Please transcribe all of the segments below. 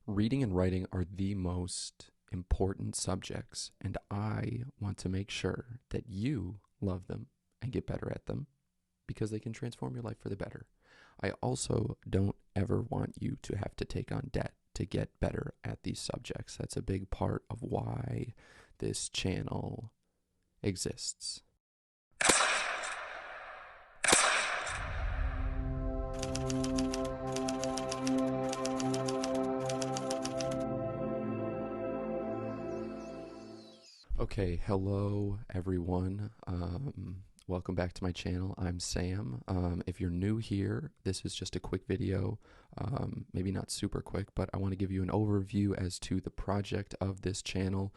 Reading and writing are the most important subjects, and I want to make sure that you love them and get better at them because they can transform your life for the better. I also don't ever want you to have to take on debt to get better at these subjects. That's a big part of why this channel exists. Okay, hello everyone. Welcome back to my channel. I'm Sam. If you're new here, this is just a quick video, maybe not super quick, but I want to give you an overview as to the project of this channel.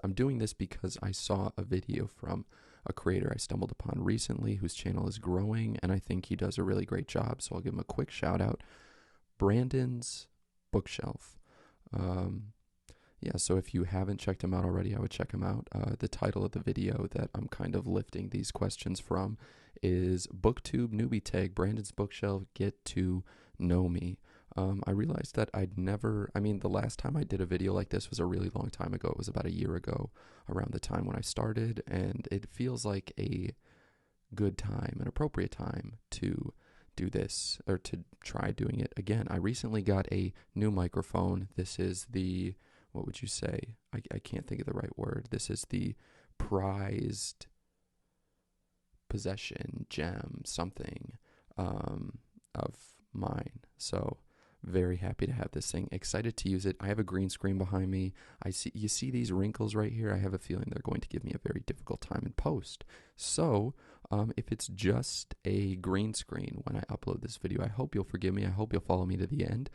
I'm doing this because I saw a video from a creator I stumbled upon recently whose channel is growing, and I think he does a really great job, so I'll give him a quick shout out. Brandon's Bookshelf. So if you haven't checked him out already, I would check him out. The title of the video that I'm kind of lifting these questions from is Booktube Newbie Tag, Brandon's Bookshelf, Get to Know Me. I realized that the last time I did a video like this was a really long time ago. It was about a year ago, around the time when I started, and it feels like a good time, an appropriate time to do this, or to try doing it again. I recently got a new microphone. This is the... what would you say? I can't think of the right word. This is the prized possession, gem, something of mine. So very happy to have this thing. Excited to use it. I have a green screen behind me. You see these wrinkles right here? I have a feeling they're going to give me a very difficult time in post. So if it's just a green screen when I upload this video, I hope you'll forgive me. I hope you'll follow me to the end.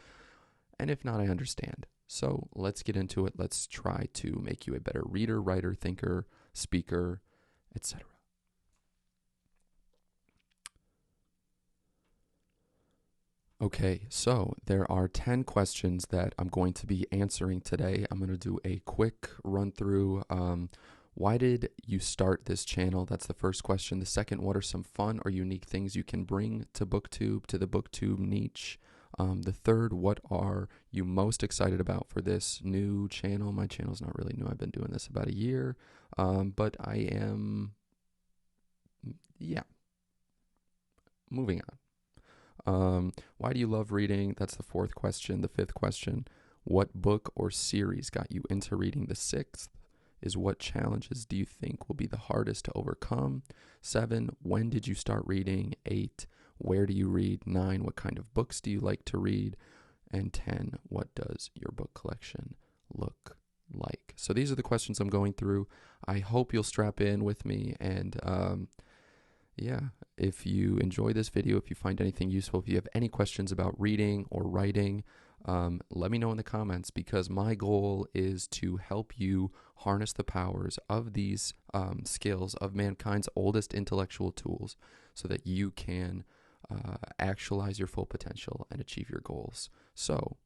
And if not, I understand. So let's get into it. Let's try to make you a better reader, writer, thinker, speaker, etc. Okay, so there are 10 questions that I'm going to be answering today. I'm going to do a quick run through. Why did you start this channel? That's the first question. The second, what are some fun or unique things you can bring to Booktube, to the Booktube niche? The third, what are you most excited about for this new channel? My channel's not really new. I've been doing this about a year, but I am, moving on. Why do you love reading? That's the fourth question. The fifth question, what book or series got you into reading? The sixth is, what challenges do you think will be the hardest to overcome? 7, when did you start reading? 8, where do you read? 9, what kind of books do you like to read? And 10, what does your book collection look like? So these are the questions I'm going through. I hope you'll strap in with me, and if you enjoy this video, if you find anything useful, if you have any questions about reading or writing, let me know in the comments, because my goal is to help you harness the powers of these skills, of mankind's oldest intellectual tools, so that you can actualize your full potential and achieve your goals. So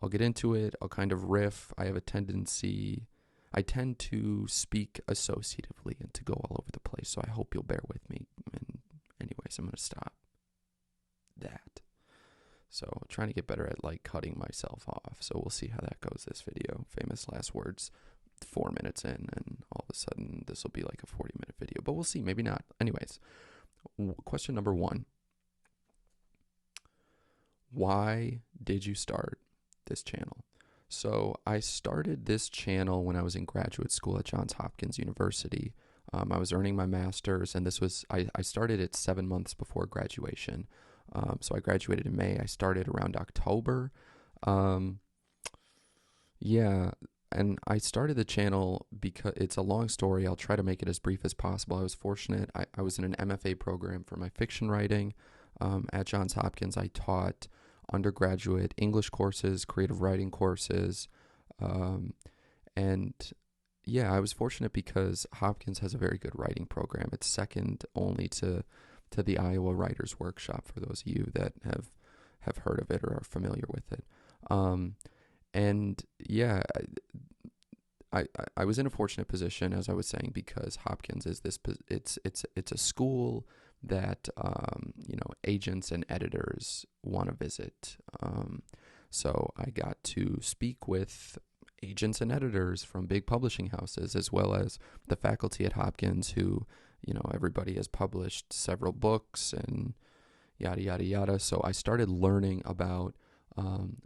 I'll get into it. I'll kind of riff. I tend to speak associatively and to go all over the place, so I hope you'll bear with me. And anyways, I'm going to stop that. So trying to get better at cutting myself off. So we'll see how that goes this video. Famous last words, 4 minutes in, and all of a sudden this will be like a 40-minute video, but we'll see, maybe not. Anyways, question number 1. Why did you start this channel? So I started this channel when I was in graduate school at Johns Hopkins University. I was earning my master's, and I started it 7 months before graduation. So I graduated in May. I started around October. And I started the channel because it's a long story. I'll try to make it as brief as possible. I was fortunate. I was in an MFA program for my fiction writing at Johns Hopkins. I taught undergraduate English courses, creative writing courses, I was fortunate because Hopkins has a very good writing program. It's second only to the Iowa Writers Workshop, for those of you that have heard of it or are familiar with it. I was in a fortunate position, as I was saying, because Hopkins is it's a school that agents and editors want to visit. So I got to speak with agents and editors from big publishing houses, as well as the faculty at Hopkins who, everybody has published several books and yada, yada, yada. So I started learning about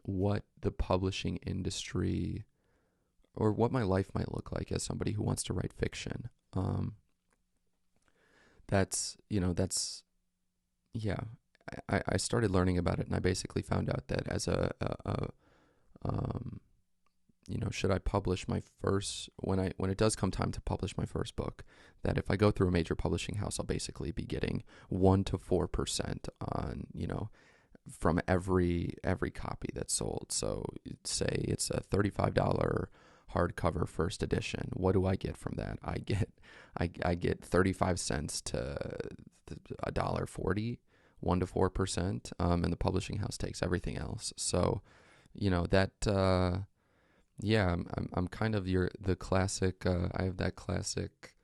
what the publishing industry or what my life might look like as somebody who wants to write fiction. I started learning about it, and I basically found out that as should I publish my first, when it does come time to publish my first book, that if I go through a major publishing house, I'll basically be getting 1 to 4% on, from every copy that's sold. So say it's a $35 hardcover first edition. What do I get from that? I get 35 cents to $1.40, 1 to 4%, and the publishing house takes everything else. So, I'm kind of the classic. I have that classic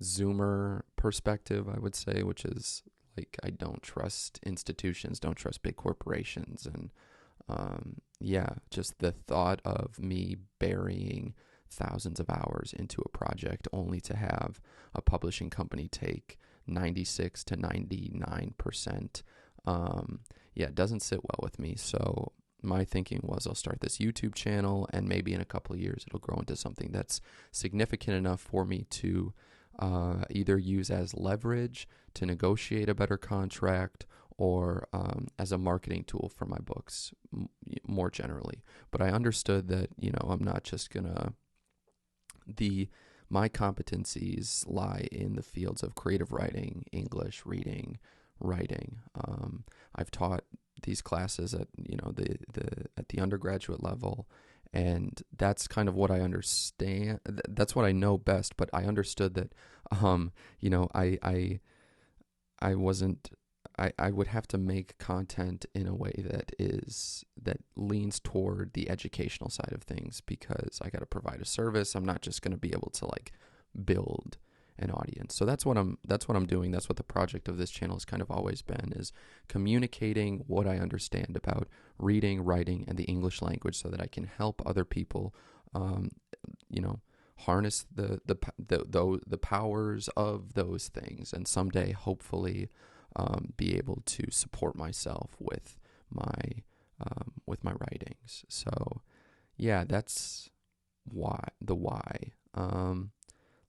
Zoomer perspective, I would say, which is like I don't trust institutions, don't trust big corporations, and just the thought of me burying thousands of hours into a project only to have a publishing company take 96 to 99%. It doesn't sit well with me. So my thinking was I'll start this YouTube channel, and maybe in a couple of years it'll grow into something that's significant enough for me to either use as leverage to negotiate a better contract, or as a marketing tool for my books more generally. But I understood that, I'm not just gonna, my competencies lie in the fields of creative writing, English, reading, writing. I've taught these classes at, at the undergraduate level, and that's kind of what I understand. That's what I know best. But I understood that, I would have to make content in a way that leans toward the educational side of things, because I got to provide a service. I'm not just going to be able to build an audience. So that's what I'm doing. That's what the project of this channel has kind of always been, is communicating what I understand about reading, writing, and the English language, so that I can help other people, harness the powers of those things, and someday hopefully be able to support myself with my writings. So that's why.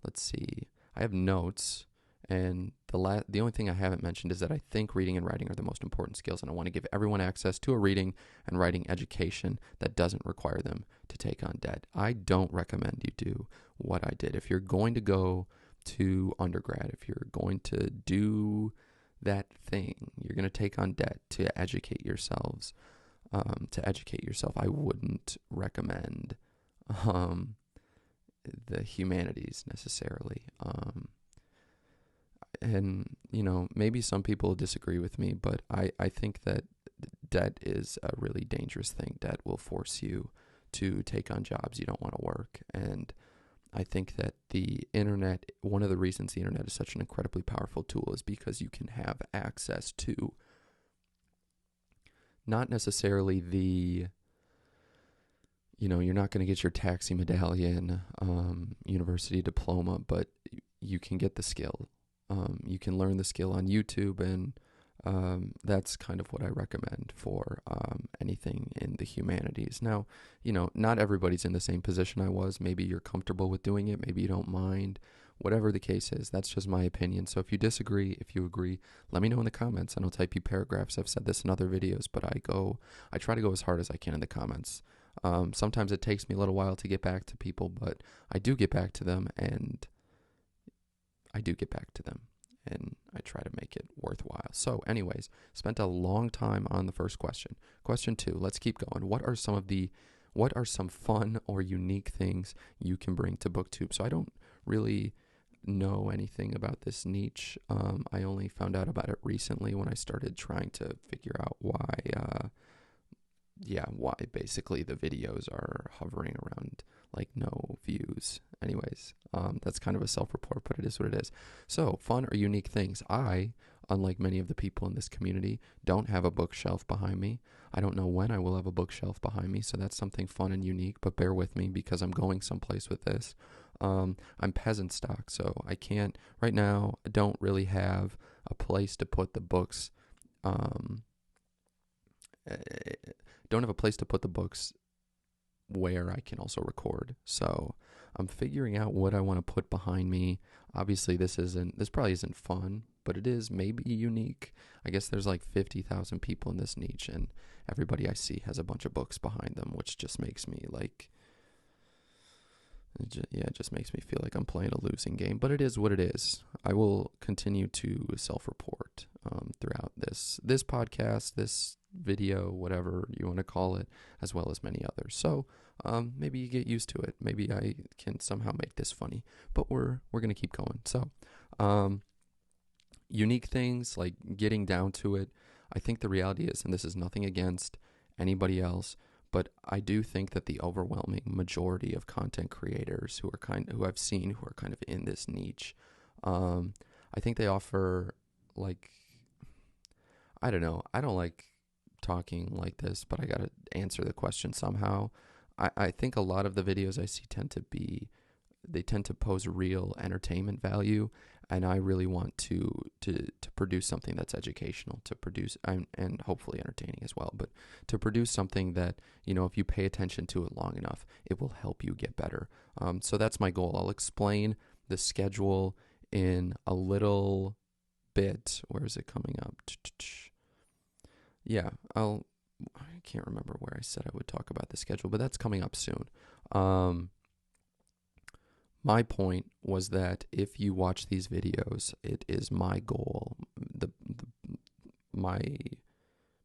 Let's see. I have notes, and the only thing I haven't mentioned is that I think reading and writing are the most important skills, and I want to give everyone access to a reading and writing education that doesn't require them to take on debt. I don't recommend you do what I did. If you're going to go to undergrad, if you're going to do that thing, you're going to take on debt to educate yourselves. I wouldn't recommend the humanities necessarily. And maybe some people disagree with me, but I think that debt is a really dangerous thing. Debt will force you to take on jobs you don't want to work. And I think that the internet, one of the reasons the internet is such an incredibly powerful tool, is because you can have access to not necessarily you're not going to get your taxi medallion, university diploma, but you can get the skill. You can learn the skill on YouTube, and that's kind of what I recommend for anything in the humanities. Now, not everybody's in the same position I was. Maybe you're comfortable with doing it. Maybe you don't mind. Whatever the case is, that's just my opinion. So if you disagree, if you agree, let me know in the comments, and I'll type you paragraphs. I've said this in other videos, but I try to go as hard as I can in the comments. Sometimes it takes me a little while to get back to people, but I do get back to them, and I try to make it worthwhile. So anyways, spent a long time on the first question. Question 2, let's keep going. What are some fun or unique things you can bring to Booktube? So I don't really know anything about this niche. I only found out about it recently when I started trying to figure out why basically the videos are hovering around no views. Anyways, that's kind of a self-report, but it is what it is. So, fun or unique things. I unlike many of the people in this community, don't have a bookshelf behind me. I don't know when I will have a bookshelf behind me, so that's something fun and unique, but bear with me because I'm going someplace with this. I'm peasant stock, so I can't, right now, I don't really have a place to put the books. Don't have a place to put the books where I can also record. So I'm figuring out what I want to put behind me. Obviously, this probably isn't fun, but it is maybe unique. I guess there's like 50,000 people in this niche, and everybody I see has a bunch of books behind them, which just makes me like, it just makes me feel like I'm playing a losing game, but it is what it is. I will continue to self-report throughout this podcast, this video, whatever you want to call it, as well as many others. So maybe you get used to it. Maybe I can somehow make this funny, but we're going to keep going. So unique things, like getting down to it, I think the reality is, and this is nothing against anybody else, but I do think that the overwhelming majority of content creators who I've seen who are kind of in this niche, I think they offer, like, I don't know, I don't like talking like this, but I gotta answer the question somehow. I think a lot of the videos I see tend to pose real entertainment value, and I really want to produce something that's educational, to produce and hopefully entertaining as well, but to produce something that, if you pay attention to it long enough, it will help you get better. So that's my goal. I'll explain the schedule in a little bit. Where is it coming up? Yeah, I can't remember where I said I would talk about the schedule, but that's coming up soon. My point was that if you watch these videos, it is my goal, my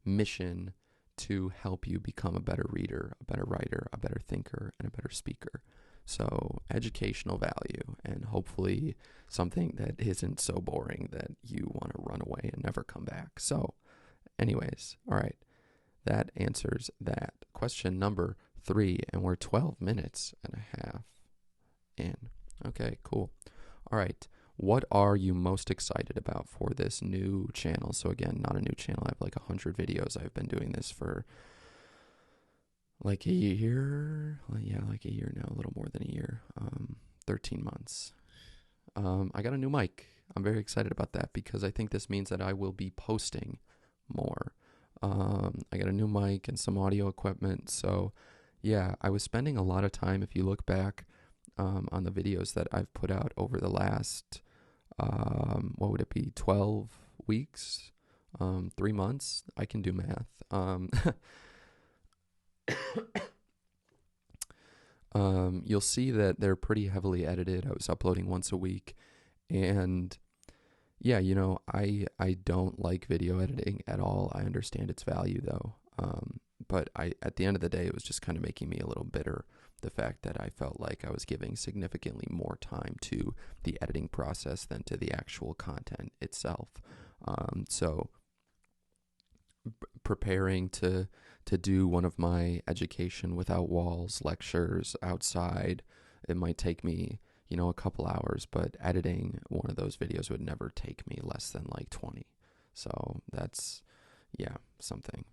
mission to help you become a better reader, a better writer, a better thinker, and a better speaker. So educational value, and hopefully something that isn't so boring that you want to run away and never come back. So anyways, all right, that answers that. Question number 3, and we're 12 minutes and a half in. Okay, cool. All right. What are you most excited about for this new channel? So again, not a new channel. I have like 100 videos. I've been doing this for like a year. Well, yeah, like a year now, a little more than a year. 13 months. I got a new mic. I'm very excited about that because I think this means that I will be posting more. I got a new mic and some audio equipment. So yeah, I was spending a lot of time, if you look back on the videos that I've put out over the last, what would it be, 12 weeks, 3 months? I can do math. You'll see that they're pretty heavily edited. I was uploading once a week, and yeah, I don't like video editing at all. I understand its value though. But at the end of the day, it was just kind of making me a little bitter, the fact that I felt like I was giving significantly more time to the editing process than to the actual content itself. So preparing to do one of my education without walls lectures outside, it might take me, a couple hours, but editing one of those videos would never take me less than like 20. So that's, yeah, something.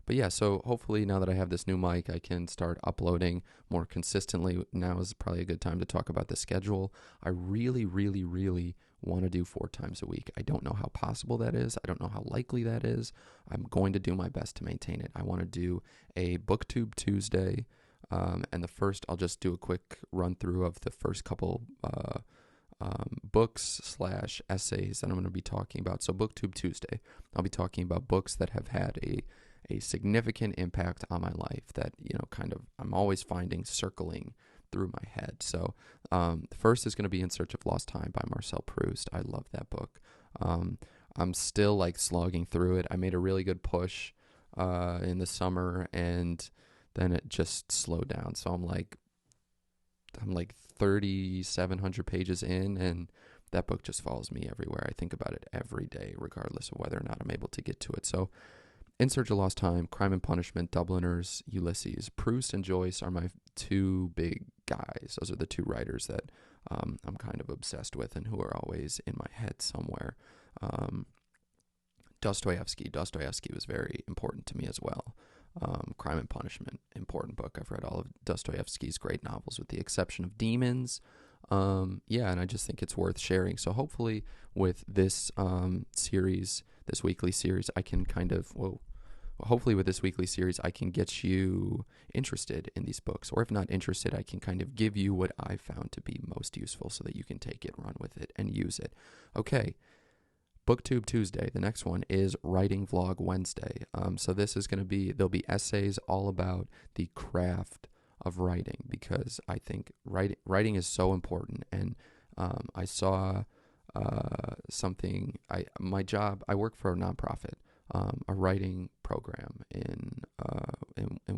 But yeah, so hopefully now that I have this new mic, I can start uploading more consistently. Now is probably a good time to talk about the schedule. I really, really, really want to do 4 times a week. I don't know how possible that is. I don't know how likely that is. I'm going to do my best to maintain it. I want to do a Booktube Tuesday, and the first, I'll just do a quick run through of the first couple books/essays that I'm going to be talking about. So Booktube Tuesday, I'll be talking about books that have had a significant impact on my life that, kind of I'm always finding circling through my head. So the first is going to be In Search of Lost Time by Marcel Proust. I love that book. I'm still like slogging through it. I made a really good push in the summer, and then it just slowed down. So I'm like 3,700 pages in, and that book just follows me everywhere. I think about it every day, regardless of whether or not I'm able to get to it. So In Search of Lost Time, Crime and Punishment, Dubliners, Ulysses. Proust and Joyce are my 2 big guys. Those are the 2 writers that I'm kind of obsessed with and who are always in my head somewhere. Dostoevsky was very important to me as well. Crime and Punishment, important book. I've read all of Dostoevsky's great novels with the exception of Demons. Yeah, and I just think it's worth sharing. So hopefully with this series, this weekly series, I can hopefully with this weekly series, I can get you interested in these books. Or if not interested, I can kind of give you what I found to be most useful so that you can take it, run with it, and use it. Okay. Booktube Tuesday. The next one is Writing Vlog Wednesday. So this is going to be, there'll be essays all about the craft of writing, because I think writing is so important. And I saw something, I work for a nonprofit, a writing program in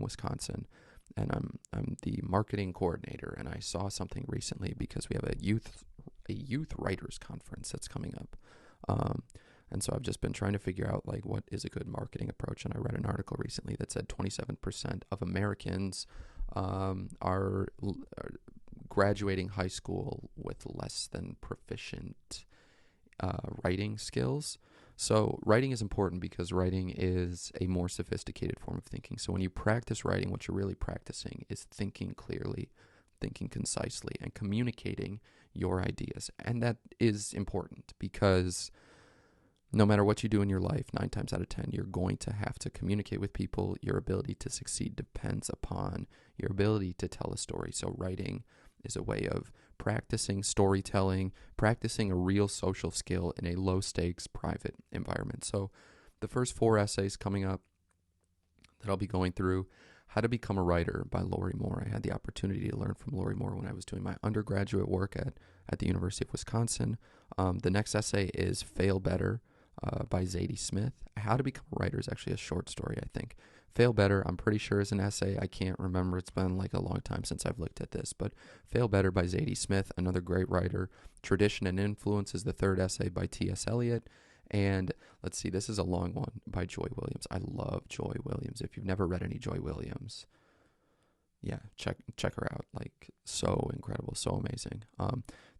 Wisconsin, and I'm the marketing coordinator. And I saw something recently because we have a youth writers conference that's coming up. And so I've just been trying to figure out like what is a good marketing approach. And I read an article recently that said 27% of Americans are graduating high school with less than proficient writing skills. So writing is important because writing is a more sophisticated form of thinking. So when you practice writing, what you're really practicing is thinking clearly, thinking concisely, and communicating your ideas. And that is important because no matter what you do in your life, 9 times out of 10, you're going to have to communicate with people. Your ability to succeed depends upon your ability to tell a story. So writing is a way of practicing storytelling, practicing a real social skill in a low-stakes private environment. So the first 4 essays coming up that I'll be going through: How to Become a Writer by Leary Moore. I had the opportunity to learn from Leary Moore when I was doing my undergraduate work at the University of Wisconsin. The next essay is Fail Better by Zadie Smith. How to Become a Writer is actually a short story, I think. Fail Better, I'm pretty sure, is an essay. I can't remember. It's been like a long time since I've looked at this. But Fail Better by Zadie Smith, another great writer. Tradition and Influence is the third essay by T.S. Eliot. And let's see, this is a long one by Joy Williams. I love Joy Williams. If you've never read any Joy Williams, yeah, check her out. Like, so incredible, so amazing.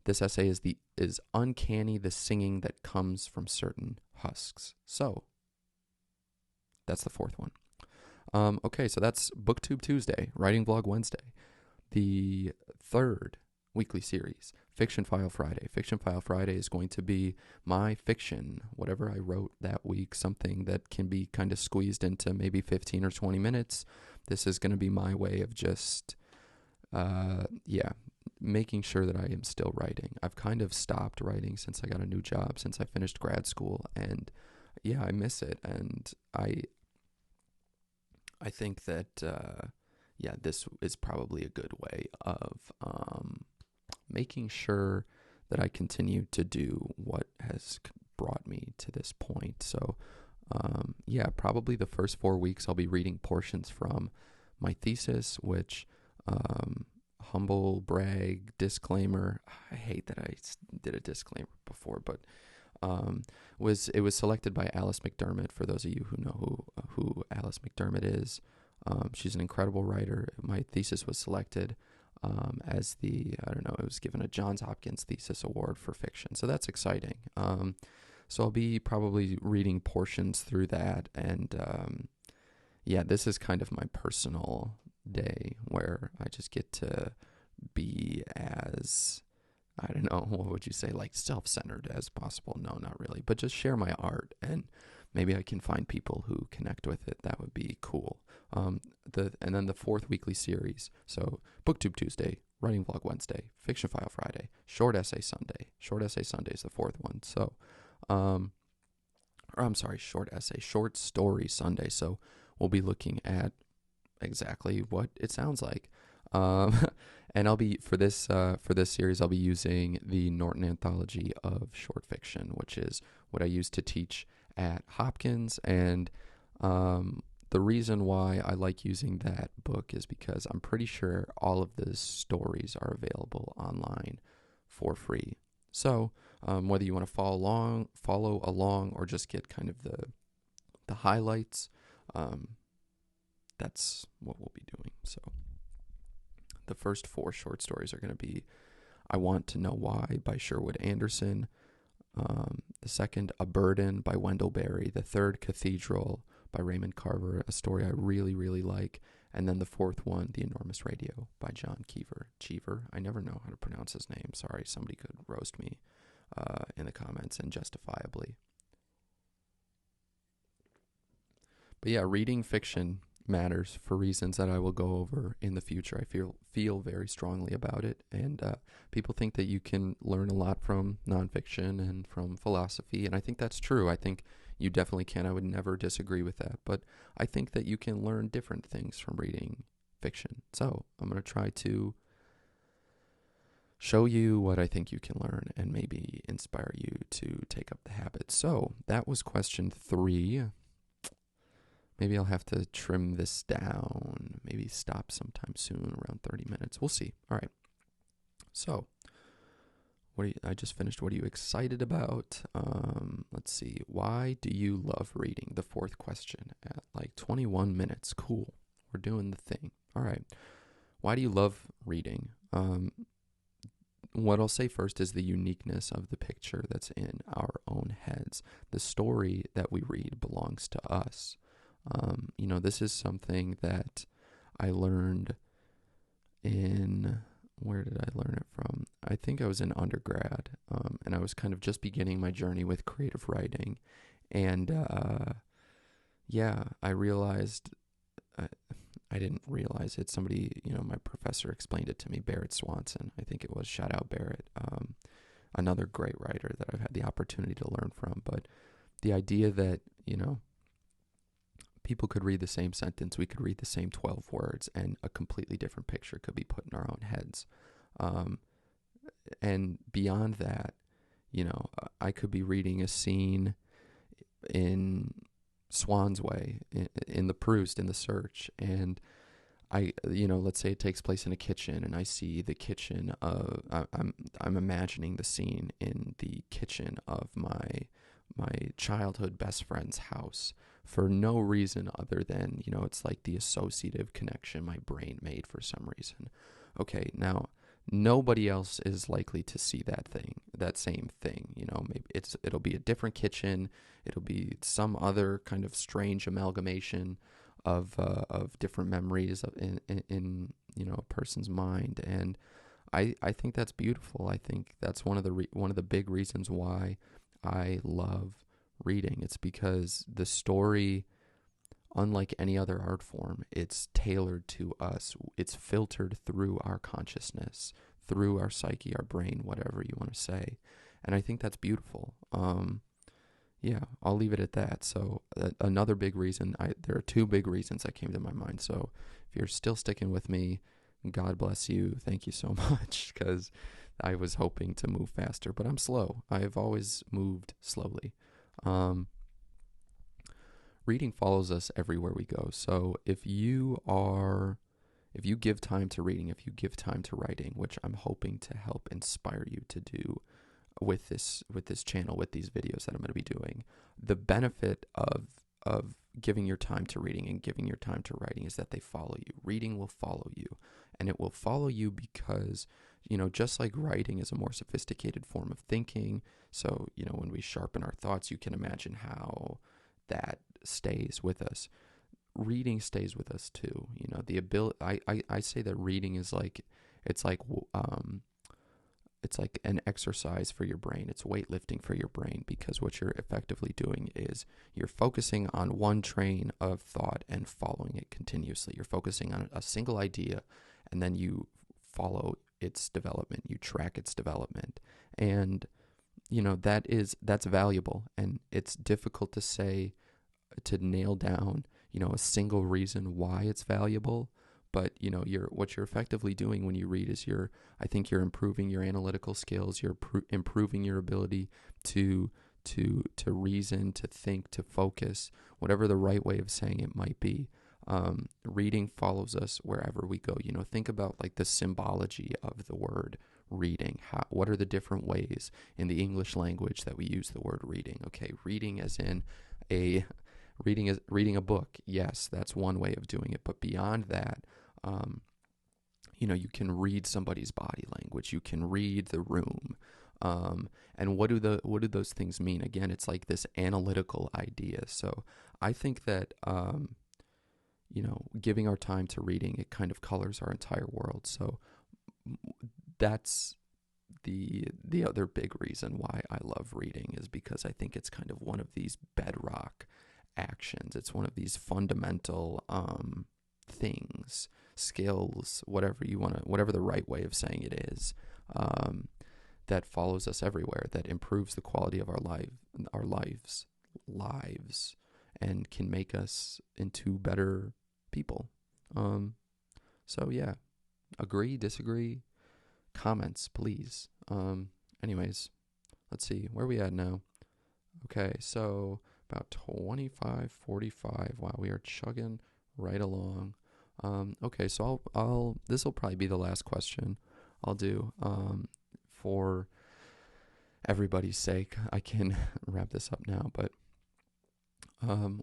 This essay is Uncanny, the Singing That Comes from Certain Husks. So that's the fourth one. Okay, so that's Booktube Tuesday, Writing Vlog Wednesday. The third weekly series, Fictionphile Friday. Fictionphile Friday is going to be my fiction, whatever I wrote that week, something that can be kind of squeezed into maybe 15 or 20 minutes. This is going to be my way of just, making sure that I am still writing. I've kind of stopped writing since I got a new job, since I finished grad school, and yeah, I miss it. And I think that, this is probably a good way of making sure that I continue to do what has brought me to this point. So, probably the first 4 weeks I'll be reading portions from my thesis, which, humble brag, disclaimer, I hate that I did a disclaimer before, but it was selected by Alice McDermott. For those of you who know who Alice McDermott is, she's an incredible writer. My thesis was selected as it was given a Johns Hopkins Thesis Award for fiction. So that's exciting. So I'll be probably reading portions through that. And this is kind of my personal day where I just get to be as, I don't know, what would you say, like self-centered as possible. No, not really, but just share my art, and maybe I can find people who connect with it. That would be cool. And then the fourth weekly series. So Booktube Tuesday, Writing Vlog Wednesday, Fictionphile Friday, Short Essay Sunday. Short Essay Sunday is the fourth one. So, Short Story Sunday. So we'll be looking at exactly what it sounds like. And I'll be, for this series, I'll be using the Norton Anthology of Short Fiction, which is what I used to teach at Hopkins. And the reason why I like using that book is because I'm pretty sure all of the stories are available online for free. So whether you want to follow along, or just get kind of the highlights, that's what we'll be doing. So the first 4 short stories are going to be I Want to Know Why by Sherwood Anderson, The second, A Burden by Wendell Berry. The third, Cathedral by Raymond Carver, a story I really, really like. And then the fourth one, The Enormous Radio by John Cheever. I never know how to pronounce his name. Sorry, somebody could roast me in the comments, and justifiably. But yeah, reading fiction matters for reasons that I will go over in the future. I feel very strongly about it, and people think that you can learn a lot from nonfiction and from philosophy, and I think that's true. I think you definitely can. I would never disagree with that, but I think that you can learn different things from reading fiction. So I'm going to try to show you what I think you can learn and maybe inspire you to take up the habit. So that was question 3. Maybe I'll have to trim this down, maybe stop sometime soon, around 30 minutes. We'll see. All right. So, I just finished. What are you excited about? Let's see. Why do you love reading? The 4th question at like 21 minutes. Cool. We're doing the thing. All right. Why do you love reading? What I'll say first is the uniqueness of the picture that's in our own heads. The story that we read belongs to us. This is something that I learned where did I learn it from? I think I was in undergrad, and I was kind of just beginning my journey with creative writing. And, I realized, I didn't realize it. Somebody, my professor explained it to me, Barrett Swanson, I think it was. Shout out Barrett, another great writer that I've had the opportunity to learn from. But the idea that, people could read the same sentence, we could read the same 12 words, and a completely different picture could be put in our own heads. And beyond that, I could be reading a scene in Swan's Way, in the Proust, in the Search, and let's say it takes place in a kitchen, and I see the kitchen of, I'm imagining the scene in the kitchen of my childhood best friend's house, for no reason other than, it's like the associative connection my brain made for some reason. Okay, now, nobody else is likely to see that same thing. Maybe it'll be a different kitchen, it'll be some other kind of strange amalgamation of different memories in a person's mind, and I think that's beautiful. I think that's one of the big reasons why I love reading. It's because the story, unlike any other art form, it's tailored to us. It's filtered through our consciousness, through our psyche, our brain, whatever you want to say. And I think that's beautiful. I'll leave it at that. So another big reason, there are 2 big reasons that came to my mind. So if you're still sticking with me, God bless you. Thank you so much, because I was hoping to move faster, but I'm slow. I've always moved slowly. Reading follows us everywhere we go. So if you give time to reading, if you give time to writing, which I'm hoping to help inspire you to do with this channel, with these videos that I'm going to be doing, the benefit of giving your time to reading and giving your time to writing is that they follow you. Reading will follow you, and it will follow you because, just like writing is a more sophisticated form of thinking. So, when we sharpen our thoughts, you can imagine how that stays with us. Reading stays with us too. The ability, I say that reading is it's like an exercise for your brain. It's weightlifting for your brain, because what you're effectively doing is you're focusing on one train of thought and following it continuously. You're focusing on a single idea, and then you follow its development. You track its development. And, that's valuable. And it's difficult to nail down, a single reason why it's valuable. But, what you're effectively doing when you read is I think you're improving your analytical skills. You're improving your ability to reason, to think, to focus, whatever the right way of saying it might be. Reading follows us wherever we go. Think about like the symbology of the word reading. What are the different ways in the English language that we use the word reading? Okay, reading as in reading a book. Yes, that's one way of doing it. But beyond that, you can read somebody's body language. You can read the room. And what do those things mean? Again, it's like this analytical idea. So I think that giving our time to reading, it kind of colors our entire world. So that's the other big reason why I love reading, is because I think it's kind of one of these bedrock actions. It's one of these fundamental things, skills, whatever the right way of saying it is, that follows us everywhere, that improves the quality of our lives, and can make us into better people. So yeah, agree, disagree, comments, please. Anyways, let's see, where are we at now? Okay, so about 25:45. Wow, we are chugging right along. Okay, so I'll this will probably be the last question I'll do. For everybody's sake, I can wrap this up now, but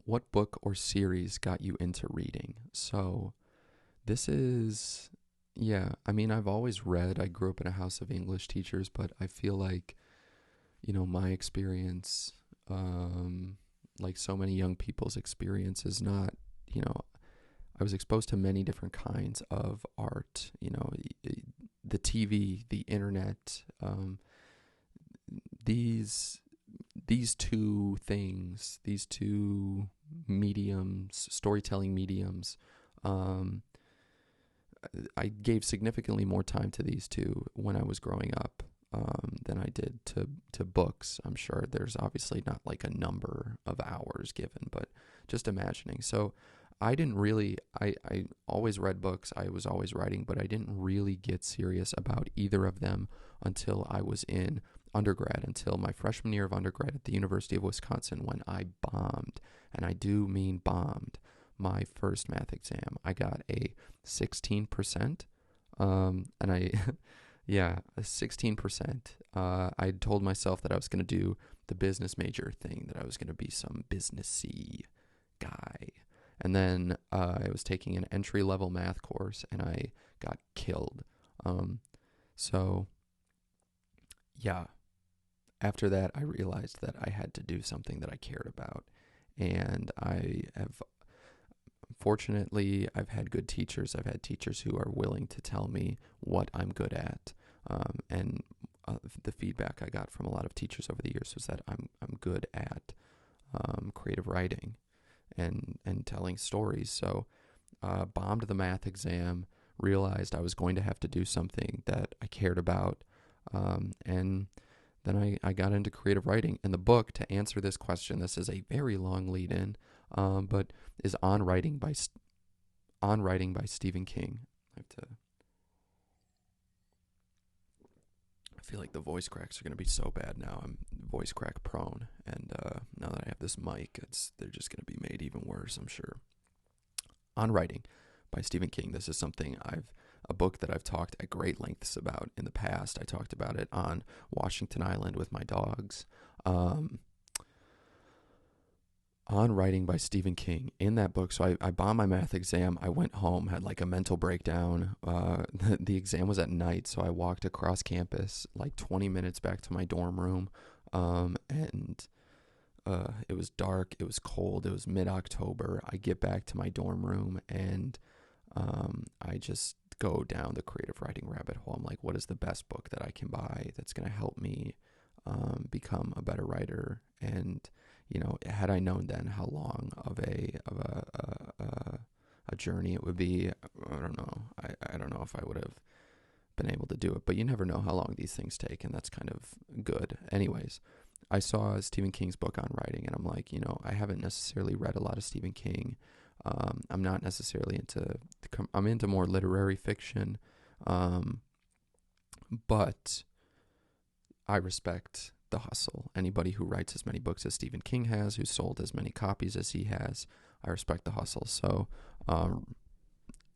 what book or series got you into reading? So this is, yeah, I mean, I've always read. I grew up in a house of English teachers, but I feel like, my experience, like so many young people's experience, is not, I was exposed to many different kinds of art, the TV, the internet, these two things, these two mediums, storytelling mediums, I gave significantly more time to these two when I was growing up than I did to books. I'm sure there's obviously not like a number of hours given, but just imagining. So I didn't really, I always read books, I was always writing, but I didn't really get serious about either of them until I was in undergrad, until my freshman year of undergrad at the University of Wisconsin, when I bombed, and I do mean bombed, my first math exam. I got a 16%, and I, yeah, a 16%. I told myself that I was going to do the business major thing, that I was going to be some businessy guy. And then I was taking an entry-level math course, and I got killed. So, yeah, after that, I realized that I had to do something that I cared about. And fortunately, I've had good teachers. I've had teachers who are willing to tell me what I'm good at. And the feedback I got from a lot of teachers over the years was that I'm good at creative writing and telling stories. So bombed the math exam, realized I was going to have to do something that I cared about, and then I got into creative writing. And the book, to answer this question, this is a very long lead-in, but is On Writing by Stephen King. I feel like the voice cracks are going to be so bad now. I'm voice crack prone, and now that I have this mic, they're just going to be made even worse, I'm sure. On Writing by Stephen King. This is a book that I've talked at great lengths about in the past. I talked about it on Washington Island with my dogs. On Writing by Stephen King. In that book, so I bombed my math exam. I went home, had like a mental breakdown. The exam was at night, so I walked across campus like 20 minutes back to my dorm room, and it was dark, it was cold, it was mid-October. I get back to my dorm room, and I just go down the creative writing rabbit hole. I'm like, what is the best book that I can buy that's going to help me become a better writer? And had I known then how long of a journey it would be, I don't know. I don't know if I would have been able to do it, but you never know how long these things take, and that's kind of good. Anyways, I saw Stephen King's book On Writing, and I'm like, I haven't necessarily read a lot of Stephen King. I'm not necessarily I'm into more literary fiction, but I respect the hustle. Anybody who writes as many books as Stephen King has, who sold as many copies as he has, I respect the hustle. So, On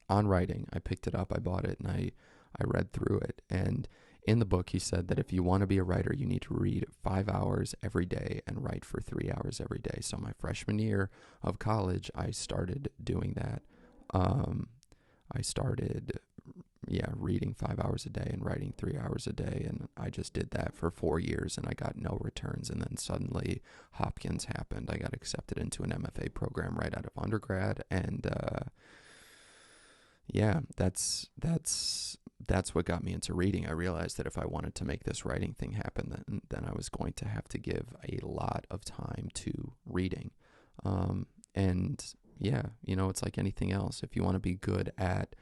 Writing, I picked it up, I bought it, and I read through it. And in the book, he said that if you want to be a writer, you need to read 5 hours every day and write for 3 hours every day. So my freshman year of college, I started doing that. I started, reading 5 hours a day and writing 3 hours a day. And I just did that for 4 years and I got no returns. And then suddenly Hopkins happened. I got accepted into an MFA program right out of undergrad. And that's what got me into reading. I realized that if I wanted to make this writing thing happen, then I was going to have to give a lot of time to reading. And yeah, it's like anything else. If you want to be good at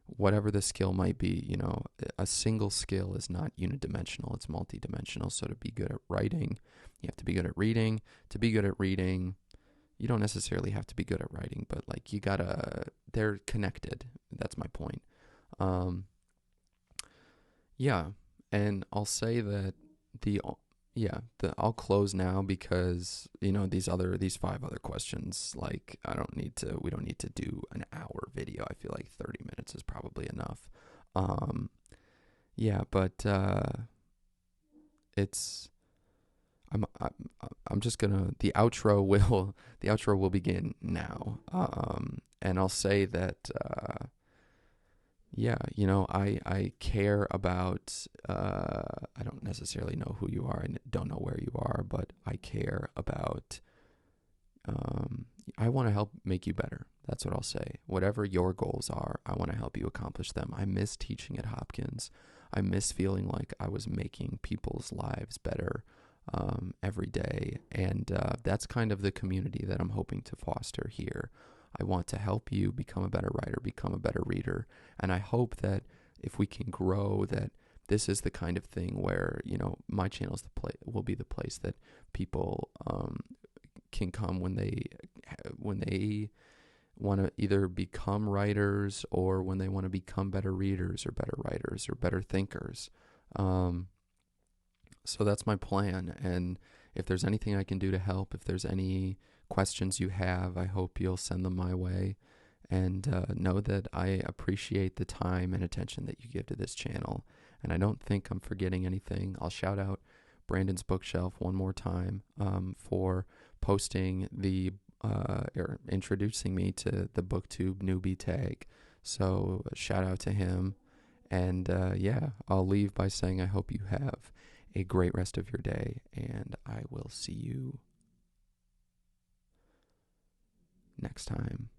whatever the skill might be, a single skill is not unidimensional, it's multidimensional. So to be good at writing, you have to be good at reading. To be good at reading, you don't necessarily have to be good at writing, but like they're connected. That's my point. And I'll say that I'll close now because, these 5 other questions, like we don't need to do an hour video. I feel like 30 minutes is probably enough. I'm just gonna, the outro will begin now. And I'll say that, I care about, I don't necessarily know who you are and don't know where you are, but I care about, I want to help make you better. That's what I'll say. Whatever your goals are, I want to help you accomplish them. I miss teaching at Hopkins. I miss feeling like I was making people's lives better every day. And that's kind of the community that I'm hoping to foster here. I want to help you become a better writer, become a better reader. And I hope that if we can grow, that this is the kind of thing where, my channel will be the place that people can come when they want to either become writers or when they want to become better readers or better writers or better thinkers. So that's my plan. And if there's anything I can do to help, if there's any questions you have, I hope you'll send them my way. And know that I appreciate the time and attention that you give to this channel. And I don't think I'm forgetting anything. I'll shout out Brandon's Bookshelf one more time for posting or introducing me to the Booktube Newbie Tag. So shout out to him. And I'll leave by saying I hope you have a great rest of your day, and I will see you next time.